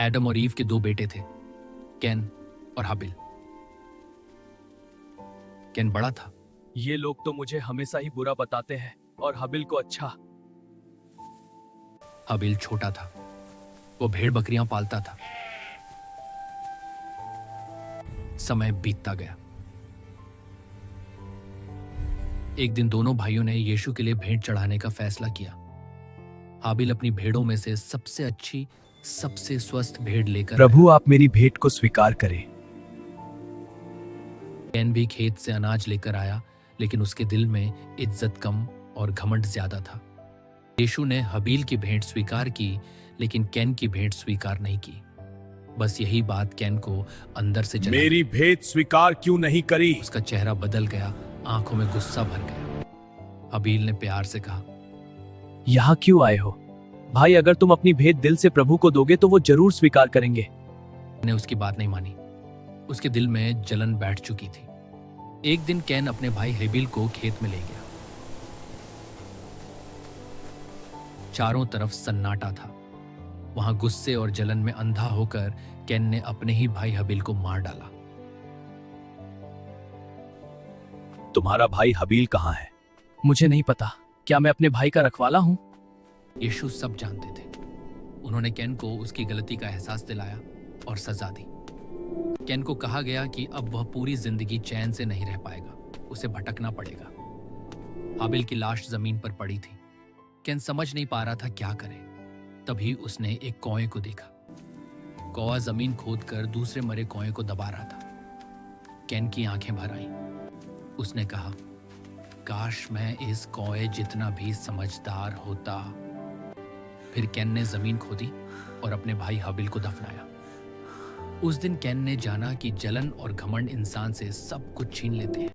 Adam और ewe के दो बेटे थे, कैन और हाबिल। कैन बड़ा था। ये लोग तो मुझे हमेशा ही बुरा बताते हैं और हाबिल को अच्छा। हाबिल छोटा था। वो भेड़ बकरियां पालता था। समय बीतता गया। एक दिन दोनों भाइयों ने यीशु के लिए भेंट चढ़ाने का फैसला किया। हाबिल अपनी भेड़ों में से सबसे अच्छी, सबसे स्वस्थ भेड़ लेकर प्रभु, आप मेरी भेंट को स्वीकार करें। कैन भी खेत से अनाज लेकर आया, लेकिन उसके दिल में इज्जत कम और घमंड ज्यादा था। यीशु ने हाबिल की भेंट स्वीकार की, लेकिन कैन की भेंट स्वीकार नहीं की। बस यही बात कैन को अंदर से जलाई। मेरी भेंट स्वीकार क्यों नहीं करी? उसका चेहरा बदल गया, आंखों में गुस्सा भर गया। हाबिल ने प्यार से कहा, यहाँ क्यों आए हो भाई? अगर तुम अपनी भेंट दिल से प्रभु को दोगे तो वो जरूर स्वीकार करेंगे। ने उसकी बात नहीं मानी। उसके दिल में जलन बैठ चुकी थी। एक दिन कैन अपने भाई हाबिल को खेत में ले गया। चारों तरफ सन्नाटा था। वहां गुस्से और जलन में अंधा होकर कैन ने अपने ही भाई हाबिल को मार डाला। तुम्हारा भाई हाबिल कहाँ है? मुझे नहीं पता। क्या मैं अपने भाई का रखवाला हूँ? यीशु सब जानते थे। उन्होंने कैन को उसकी गलती का एहसास दिलाया और सजा दी। कैन को कहा गया कि अब वह पूरी जिंदगी चैन से नहीं रह पाएगा, उसे भटकना पड़ेगा। हाबिल की लाश जमीन पर पड़ी थी। कैन समझ नहीं पा रहा था क्या करे। तभी उसने एक कौए को देखा। कौवा जमीन खोदकर दूसरे मरे कौए को दबा रहा था। कैन की आंखें भर आईं। उसने कहा, काश मैं इस कौए जितना भी समझदार होता। फिर कैन ने जमीन खोदी और अपने भाई हाबिल को दफनाया। उस दिन कैन ने जाना कि जलन और घमंड इंसान से सब कुछ छीन लेते हैं।